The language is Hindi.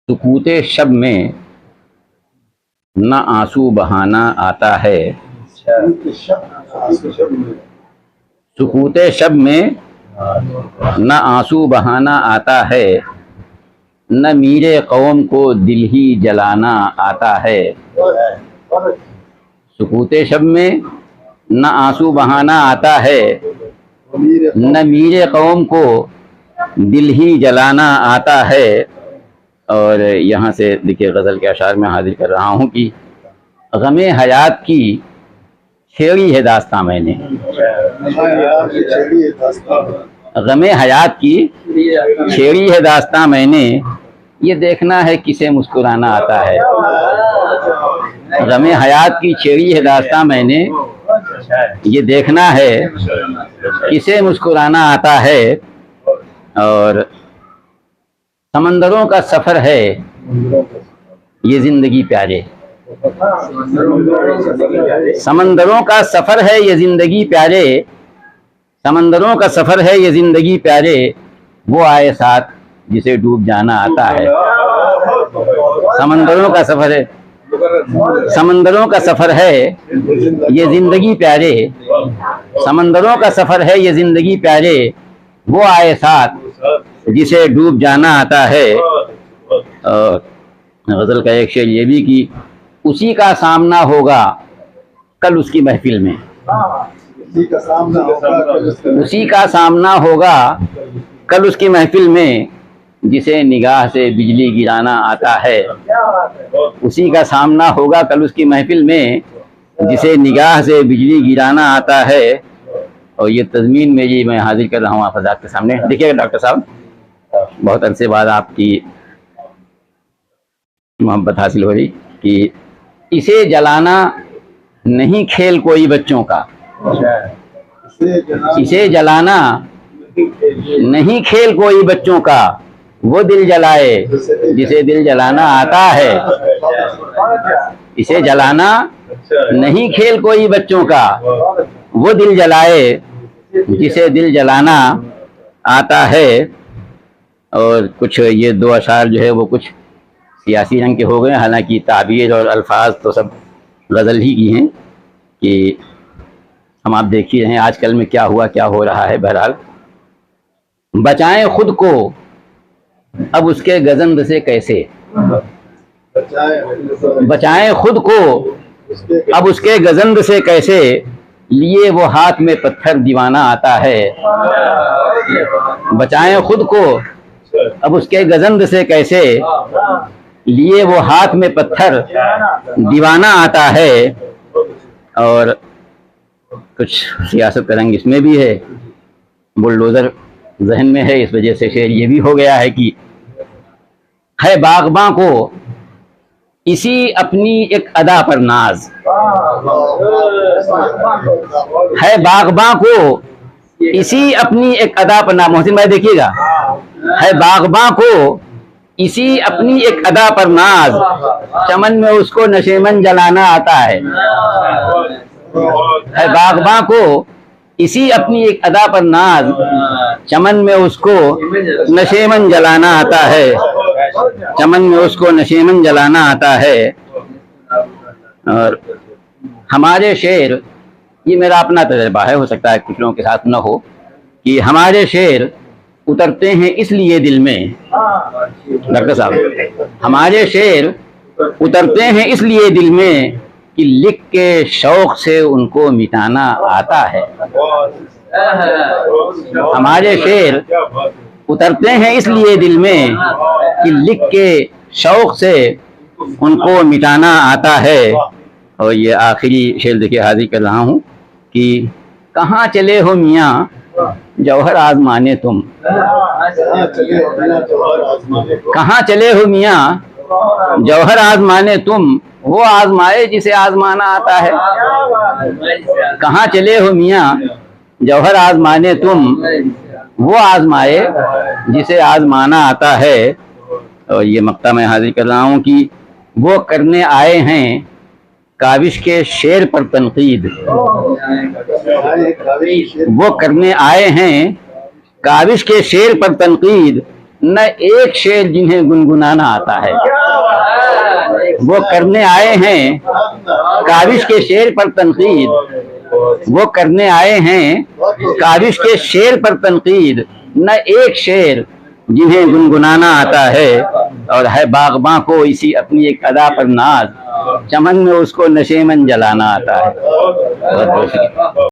सुकूते शब में न आंसू बहाना आता है। सुकूते शब में न आंसू बहाना आता है, न मीरे कौम को दिल ही जलाना आता है। सुकूते शब में न आंसू बहाना आता है, न मीरे कौम को दिल ही जलाना आता है। और यहाँ से देखिए गज़ल के अशार में हाजिर कर रहा हूँ कि गमे हयात की छेड़ी है दास्तां मैंने। गमे हयात की छेड़ी है दास्तां मैंने, ये देखना है किसे मुस्कुराना आता है। गमे हयात की छेड़ी है दास्तां मैंने, ये देखना है किसे मुस्कुराना आता है। और समंदरों का सफ़र है ये ज़िंदगी प्यारे, समंदरों का सफ़र है ये ज़िंदगी प्यारे, समंदरों का सफ़र है ये ज़िंदगी प्यारे, वो आए साथ जिसे डूब जाना आता है। समंदरों का सफ़र है, समंदरों का सफ़र है ये ज़िंदगी प्यारे, समंदरों का सफ़र है ये ज़िंदगी प्यारे, वो आए साथ जिसे डूब जाना आता है। गज़ल का एक शेर ये भी कि उसी का सामना होगा कल उसकी महफिल में, उसी का सामना होगा कल उसकी महफिल में, जिसे निगाह से बिजली गिराना आता है। उसी का सामना होगा कल उसकी महफिल में, जिसे निगाह से बिजली गिराना आता है। और ये तज़मीन मेरी मैं हाजिर कर रहा हूँ आप हज़रात के सामने। देखिएगा डॉक्टर साहब, बहुत अरसे बाद आपकी मोहब्बत हासिल हो रही कि इसे जलाना नहीं खेल कोई बच्चों का, इसे जलाना नहीं खेल कोई बच्चों का, वो दिल जलाए जिसे दिल जलाना आता है। इसे जलाना नहीं खेल कोई बच्चों का, वो दिल जलाए जिसे दिल जलाना आता है। और कुछ ये दो अशार जो है वो कुछ सियासी रंग के हो गए, हालांकि ताबीर और अल्फाज तो सब गज़ल ही की हैं कि हम आप देख ही रहे हैं आजकल में क्या हुआ क्या हो रहा है। बहरहाल बचाएं खुद को अब उसके गज़ंद से कैसे, बचाएं खुद को अब उसके गज़ंद से कैसे, लिए वो हाथ में पत्थर दीवाना आता है। बचाएं खुद को अब उसके गज़ंद से कैसे, लिए वो हाथ में पत्थर दीवाना आता है। और कुछ सियासत का रंग इसमें भी है, बुलडोज़र जहन में है, इस वजह से शेर ये भी हो गया है कि है बाग़बां को इसी अपनी एक अदा पर नाज, है बाग़बां को इसी अपनी एक अदा पर नाज। मोहसिन भाई देखिएगा, है बाग़बां को इसी अपनी एक अदा पर नाज, चमन में उसको नशेमन जलाना आता है। है बाग़बां को इसी अपनी एक अदा पर नाज, चमन में उसको नशेमन जलाना आता है, चमन में उसको नशेमन जलाना आता है। और हमारे शेर, ये मेरा अपना तजर्बा है, हो सकता है कुछ लोगों के साथ न हो, कि हमारे शेर उतरते हैं इसलिए दिल में। डॉक्टर साहब, हमारे शेर उतरते हैं इसलिए दिल में कि लिख के शौक से उनको मिटाना आता है। हमारे शेर उतरते हैं इसलिए दिल में कि लिख के शौक से उनको मिटाना आता है। और ये आखिरी शेर देखिए हाजिर कर रहा हूँ कि कहाँ चले हो मियाँ जौहर आजमाने तुम, कहाँ चले हो मियाँ जौहर आजमाने तुम, वो आजमाए जिसे आजमाना आता है। कहाँ चले हो मियाँ जौहर आजमाने तुम, वो आजमाए जिसे आजमाना आता है। और ये मक्ता मैं हाजिर कर रहा हूँ कि वो करने आए हैं काविश के शेर पर तनकीद, वो करने आए हैं काविश के शेर पर तनकीद, न एक शेर जिन्हें गुनगुनाना आता है। वो करने आए हैं काविश के शेर पर तनकीद, वो करने आए हैं काविश के शेर पर तनकीद, न एक शेर जिन्हें गुनगुनाना आता है। और है बागबां को इसी अपनी एक अदा पर नाज, चमन में उसको नशेमन जलाना आता है। बहुत बहुत शुक्रिया।